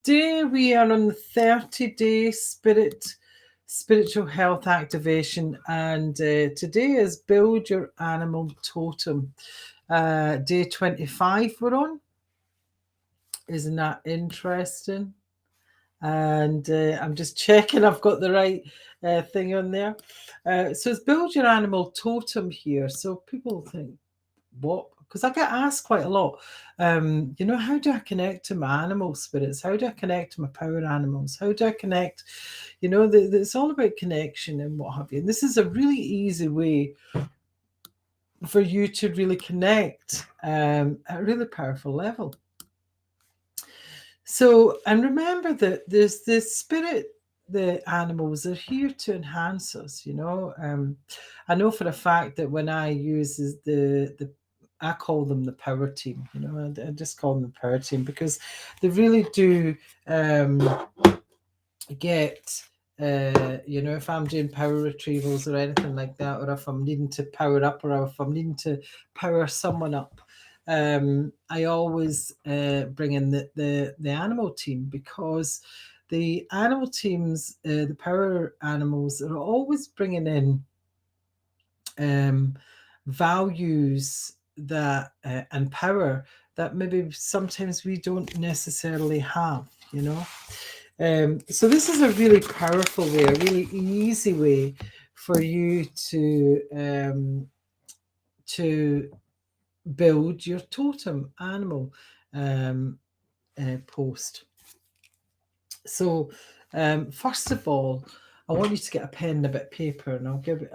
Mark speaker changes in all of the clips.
Speaker 1: Today we are on the 30-day spiritual health activation, and today is build your animal totem. Day 25 we're on. Isn't that interesting? And I'm just checking I've got the right thing on there. So it's build your animal totem here. So people think, what? Because I get asked quite a lot, how do I connect to my animal spirits? How do I connect to my power animals? How do I connect? It's all about connection and what have you. And this is a really easy way for you to really connect at a really powerful level. So, and remember that there's this spirit, the animals are here to enhance us, I know for a fact that when I use the I call them the power team, I just call them the power team because they really do get if I'm doing power retrievals or anything like that, or if I'm needing to power up, or if I'm needing to power someone up, I always bring in the animal team, because the animal teams, the power animals, are always bringing in values that and power that maybe sometimes we don't necessarily have, so this is a really powerful way, a really easy way for you to build your totem animal post. So first of all, I want you to get a pen and a bit of paper, and I'll give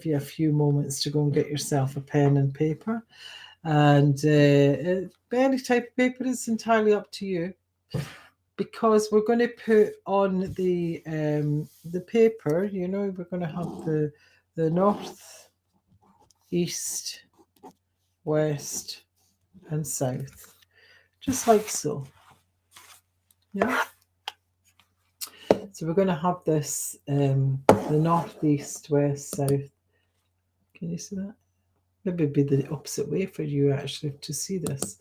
Speaker 1: you a few moments to go and get yourself a pen and paper. And any type of paper is entirely up to you, because we're going to put on the paper, we're going to have the north, east, west, and south, just like so. Yeah. So we're going to have this the north, east, west, south. Can you see that? Maybe it'd be the opposite way for you actually to see this.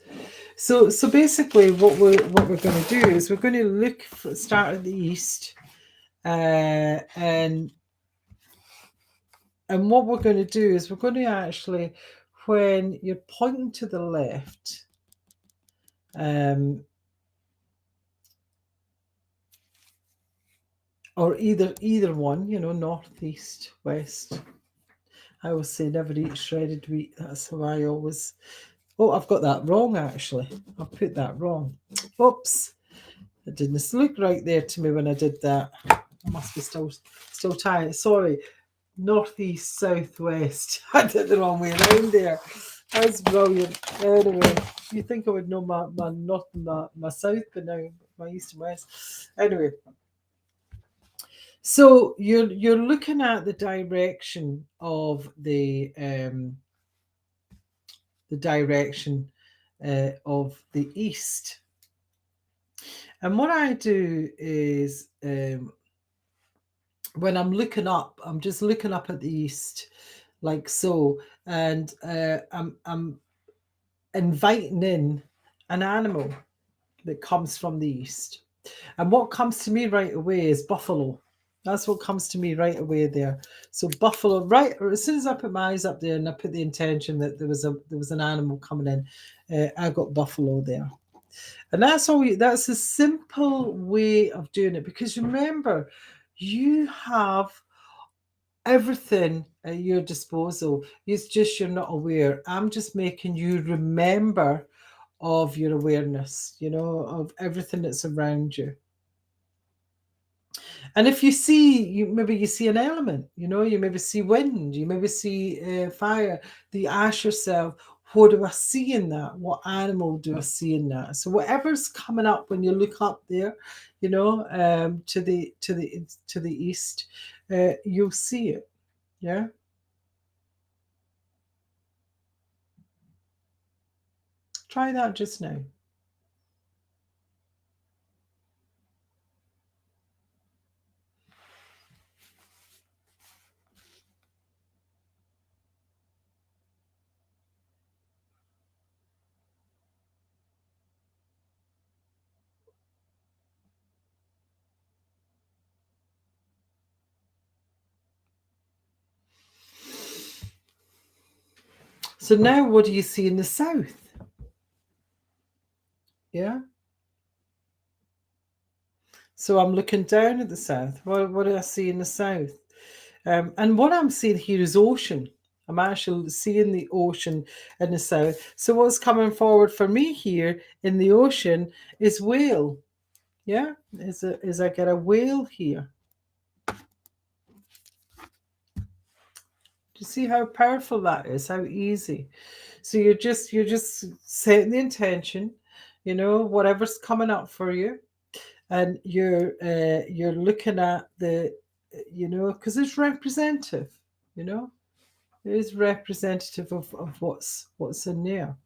Speaker 1: So basically, what we're going to do is we're going to start at the east, and what we're going to do is we're going to actually, when you're pointing to the left, or either one, north, east, west. I always say never eat shredded wheat. That's how I always. Oh, I've got that wrong actually. I've put that wrong. Oops. It didn't look right there to me when I did that. I must be still tired. Sorry. Northeast, southwest. I did the wrong way around there. That's brilliant. Anyway, you think I would know my north and my south, but now my east and west. Anyway, so you're looking at the direction of the east, and what I do is when I'm looking up, I'm just looking up at the east, like so, and I'm inviting in an animal that comes from the east. And what comes to me right away is buffalo. That's what comes to me right away there. So buffalo, right as soon as I put my eyes up there and I put the intention that there was an animal coming in, I got buffalo there. And that's all. That's a simple way of doing it, because remember, you have everything at your disposal. It's just you're not aware. I'm just making you remember of your awareness, of everything that's around you. And if you see, maybe you see an element, you maybe see wind, you maybe see fire, you ask yourself, what do I see in that? What animal do I see in that? So whatever's coming up when you look up there, to the east, you'll see it. Yeah. Try that just now. So now what do you see in the south? Yeah. So I'm looking down at the south. What do I see in the south? And what I'm seeing here is ocean. I'm actually seeing the ocean in the south. So what's coming forward for me here in the ocean is whale. Yeah, is I get a whale here. Do you see how powerful that is? How easy. So you're just setting the intention, whatever's coming up for you, and you're looking at the, because it's representative, it is representative of what's in there.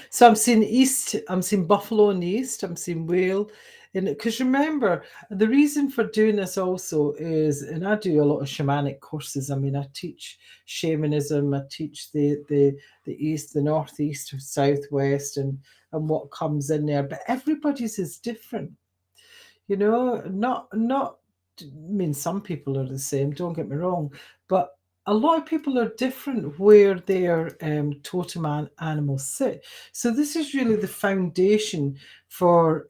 Speaker 1: So I'm seeing east, I'm seeing buffalo in the east, I'm seeing whale. And because remember, the reason for doing this also is, and I do a lot of shamanic courses. I mean, I teach shamanism, I teach the east, the northeast, southwest, and what comes in there. But everybody's is different. Not I mean, some people are the same, don't get me wrong, but a lot of people are different where their totem animals sit. So this is really the foundation for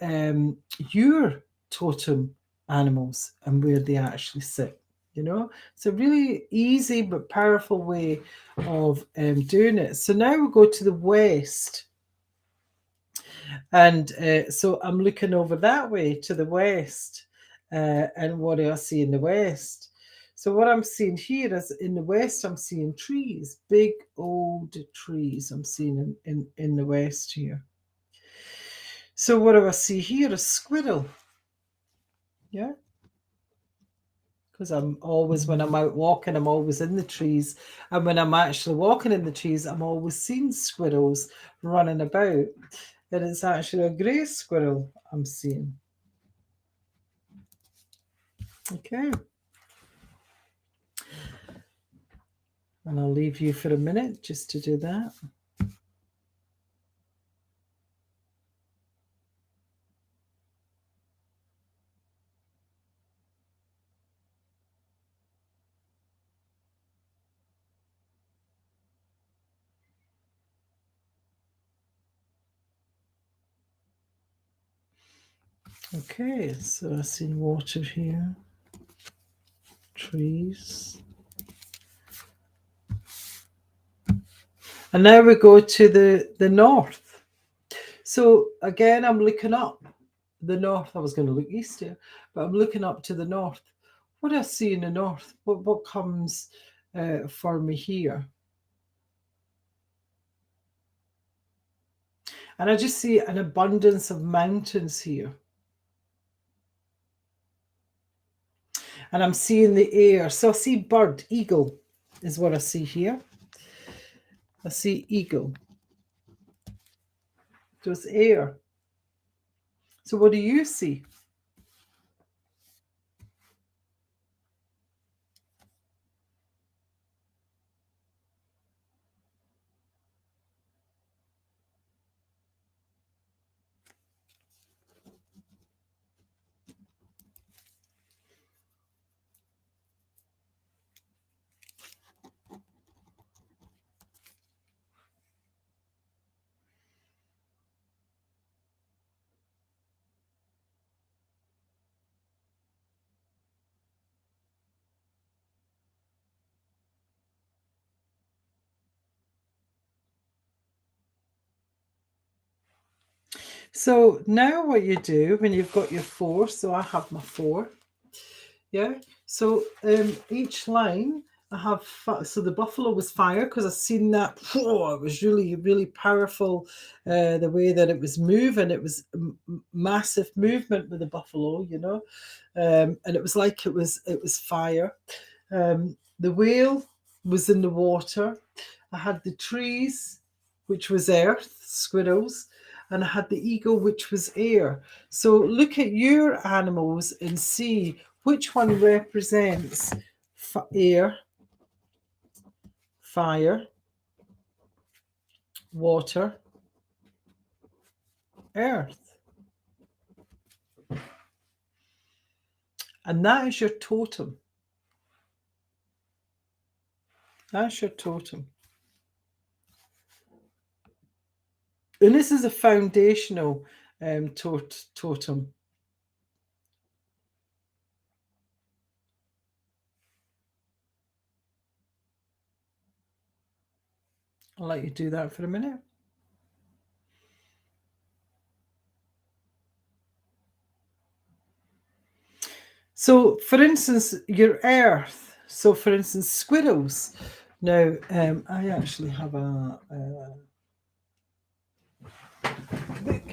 Speaker 1: your totem animals and where they actually sit. It's a really easy but powerful way of doing it. So now we go to the west. And so I'm looking over that way to the west. And what do I see in the west? So what I'm seeing here is in the west, I'm seeing trees, big old trees I'm seeing in the west here. So what do I see here? A squirrel. Yeah. Because I'm always, when I'm out walking, I'm always in the trees. And when I'm actually walking in the trees, I'm always seeing squirrels running about. And it's actually a grey squirrel I'm seeing. Okay. And I'll leave you for a minute just to do that. Okay, so I see water here, trees. And now we go to the north. So again, I'm looking up the north. I was going to look east here, but I'm looking up to the north. What do I see in the north? What comes for me here? And I just see an abundance of mountains here. And I'm seeing the air. So I see bird, eagle is what I see here. I see eagle. There's air. So what do you see? So now what you do when you've got your four, so I have my four, yeah. So each line I have, so the buffalo was fire because I've seen that, whoa, it was really, really powerful, the way that it was moving. It was massive movement with the buffalo, and it was like it was fire. The whale was in the water. I had the trees, which was earth, squirrels, and I had the eagle, which was air. So look at your animals and see which one represents air, fire, water, earth. And that is your totem. That's your totem. And this is a foundational totem. I'll let you do that for a minute. So, for instance, your earth. So, for instance, squirrels. Now, I actually have a book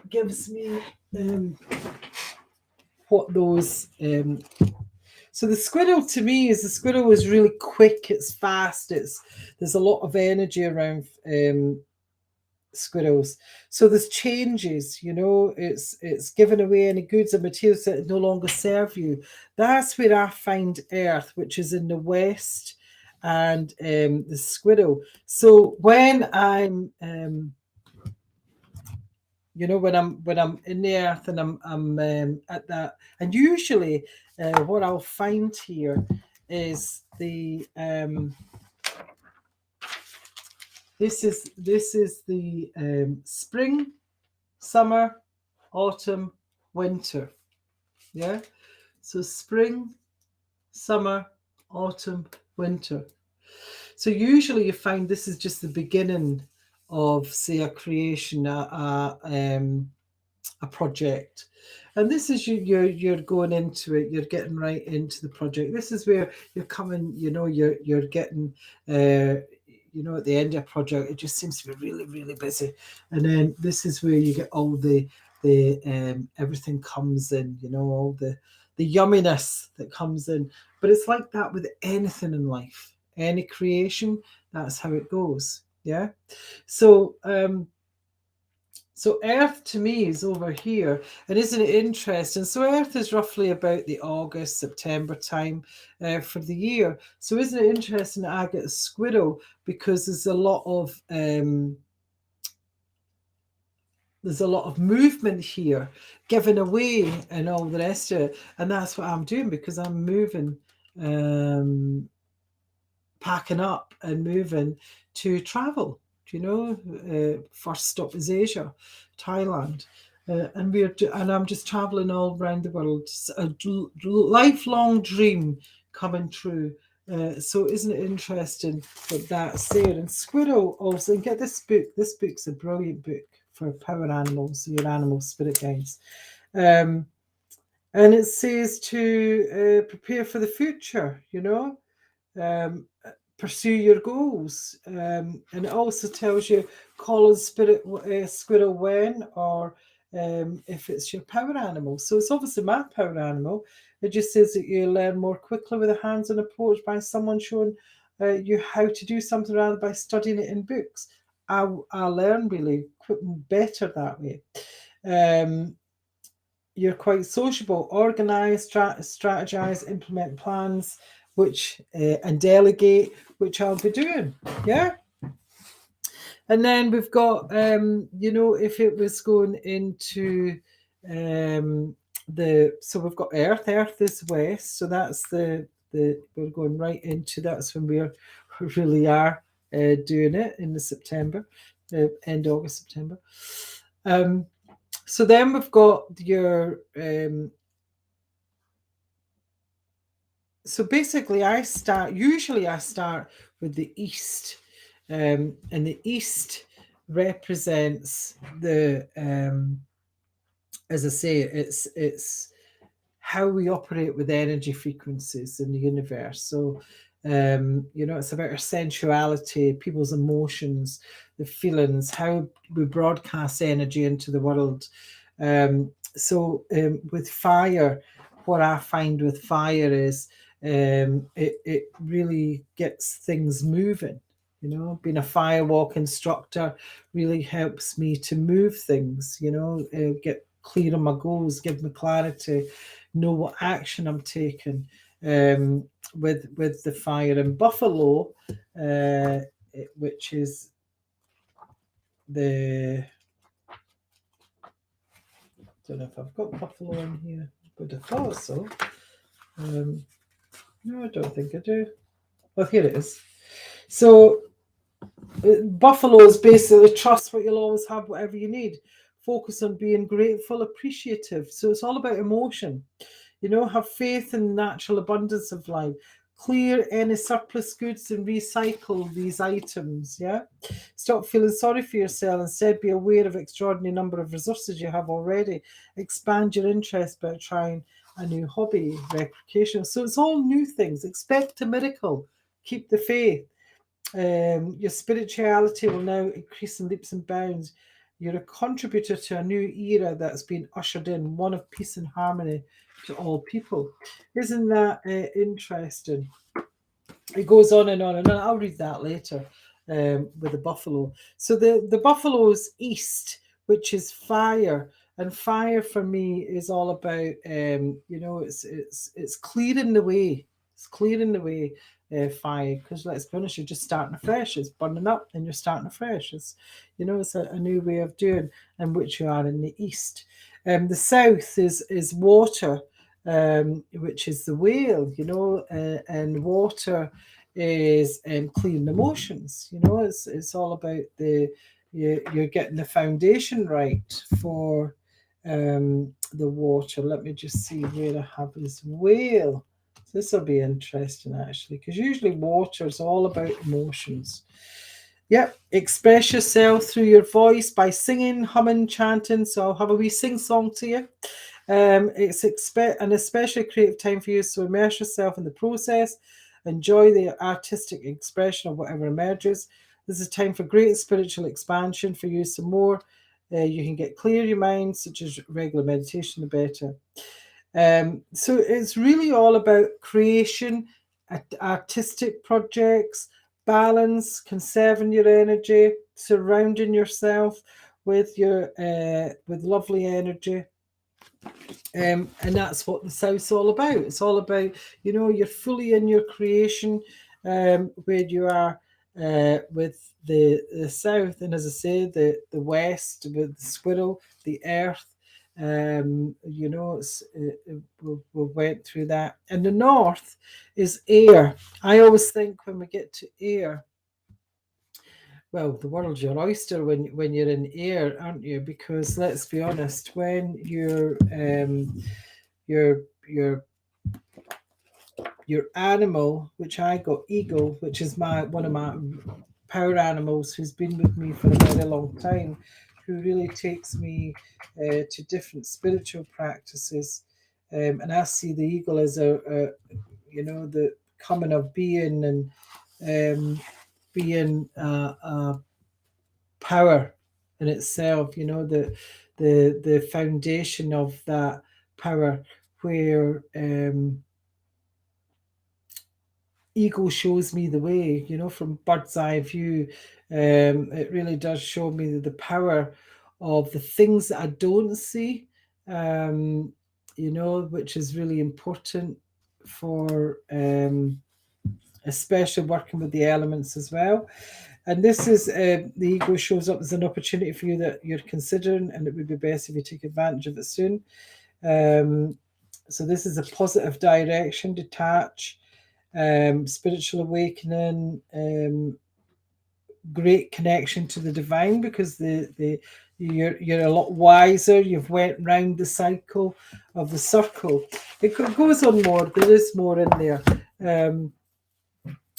Speaker 1: gives me what those. So the squirrel to me is the squirrel is really quick. It's fast. There's a lot of energy around squirrels. So there's changes, it's giving away any goods and materials that no longer serve you. That's where I find earth, which is in the west, and the squirrel. So when I'm when I'm in the earth and I'm at that, and usually what I'll find here is the this is the spring, summer, autumn, winter. Yeah. So spring, summer, autumn, winter. So usually you find this is just the beginning of, say, a creation, a project. And this is you're going into it, you're getting right into the project. This is where you're coming, you're getting at the end of a project, it just seems to be really, really busy. And then this is where you get all the everything comes in, all the yumminess that comes in. But it's like that with anything in life, any creation, that's how it goes. Yeah. So so Earth to me is over here, and isn't it interesting? So Earth is roughly about the August, September time for the year. So isn't it interesting that I get a squirrel, because there's a lot of movement here, giving away and all the rest of it. And that's what I'm doing, because I'm moving, packing up and moving to travel. First stop is Asia, Thailand, and I'm just traveling all around the world. It's a lifelong dream coming true. So isn't it interesting that that's there? And squirrel also, and get this book. This book's a brilliant book for power animals, your animal spirit guides. And it says to prepare for the future. Pursue your goals, and it also tells you call on squirrel when, or if it's your power animal. So it's obviously my power animal. It just says that you learn more quickly with a hands-on approach by someone showing you how to do something, rather by studying it in books. I learn really better that way. You're quite sociable, organize, strategize, implement plans, which and delegate, which I'll be doing. Yeah. And then we've got, if it was going into so we've got Earth. Earth is west, so that's the we're going right into. That's when we really are doing it in the September, end August, September. So then we've got your so basically I start with the east, and the east represents the as I say, it's how we operate with energy frequencies in the universe. So it's about our sensuality, people's emotions, the feelings, how we broadcast energy into the world. With fire, what I find with fire is it really gets things moving. Being a firewalk instructor really helps me to move things, get clear on my goals, give me clarity, know what action I'm taking. With the fire and buffalo, which is the, don't know if I've got buffalo in here, but I thought so. No, I don't think I do. Well, here it is. So Buffaloes basically trust what you'll always have, whatever you need. Focus on being grateful, appreciative. So it's all about emotion. Have faith in the natural abundance of life. Clear any surplus goods and recycle these items. Yeah. Stop feeling sorry for yourself. Instead, be aware of extraordinary number of resources you have already. Expand your interest by trying a new hobby, recreation. So it's all new things. Expect a miracle. Keep the faith. Your spirituality will now increase in leaps and bounds. You're a contributor to a new era that's been ushered in, one of peace and harmony to all people. Isn't that interesting? It goes on and on and on. I'll read that later with the buffalo. So the buffalo's east, which is fire, and fire for me is all about it's clearing the way. It's clearing the way. Fire, because let's be honest, you're just starting afresh. It's burning up, and you're starting afresh. It's a new way of doing, and which you are in the east. The south is water, which is the whale, and water is clean emotions. It's all about you're getting the foundation right for the water. Let me just see where I have this whale. This will be interesting actually, because usually water is all about emotions. Yep, express yourself through your voice by singing, humming, chanting. So I'll have a wee sing song to you. It's an especially creative time for you, so immerse yourself in the process. Enjoy the artistic expression of whatever emerges. This is a time for great spiritual expansion for you. Some more you can get clear your mind, such as regular meditation, the better. So it's really all about creation, artistic projects, balance, conserving your energy, surrounding yourself with with lovely energy. And that's what the South's all about. It's all about, you're fully in your creation, where you are with the South. And as I say, the West with the squirrel, the earth. We went through that. And the North is air. I always think when we get to air, well, the world's your oyster when you're in air, aren't you? Because let's be honest, when your your animal, which I got eagle, which is one of my power animals, who's been with me for a very long time, who really takes me to different spiritual practices, and I see the eagle as the coming of being, and being power in itself, the foundation of that power, where eagle shows me the way, from bird's eye view. It really does show me the power of the things that I don't see, which is really important for especially working with the elements as well. And this is the ego shows up as an opportunity for you that you're considering, and it would be best if you take advantage of it soon. So this is a positive direction, detach, spiritual awakening, great connection to the divine, because you're a lot wiser. You've went round the cycle of the circle. It goes on more. There is more in there.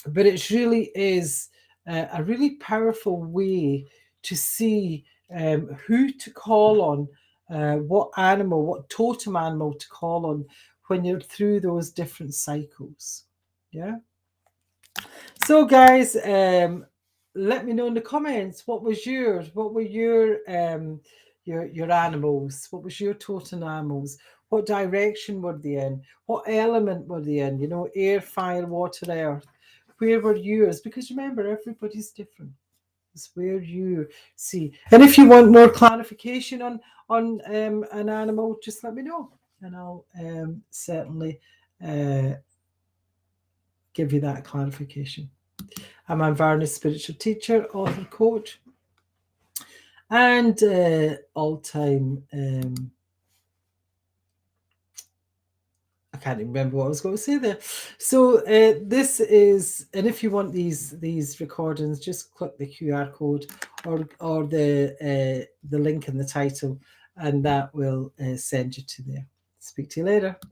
Speaker 1: But it really is a really powerful way to see who to call on, what totem animal to call on when you're through those different cycles. Yeah. So, guys, let me know in the comments what was yours. What were your animals? What was your totem animals? What direction were they in? What element were they in? Air, fire, water, earth. Where were yours? Because remember, everybody's different. It's where you see. And if you want more clarification on an animal, just let me know, and I'll certainly give you that clarification. I'm a Varney spiritual teacher, author, coach, and all-time I can't even remember what I was going to say there. So this is, and if you want these recordings, just click the QR code or the link in the title, and that will send you to there. Speak to you later.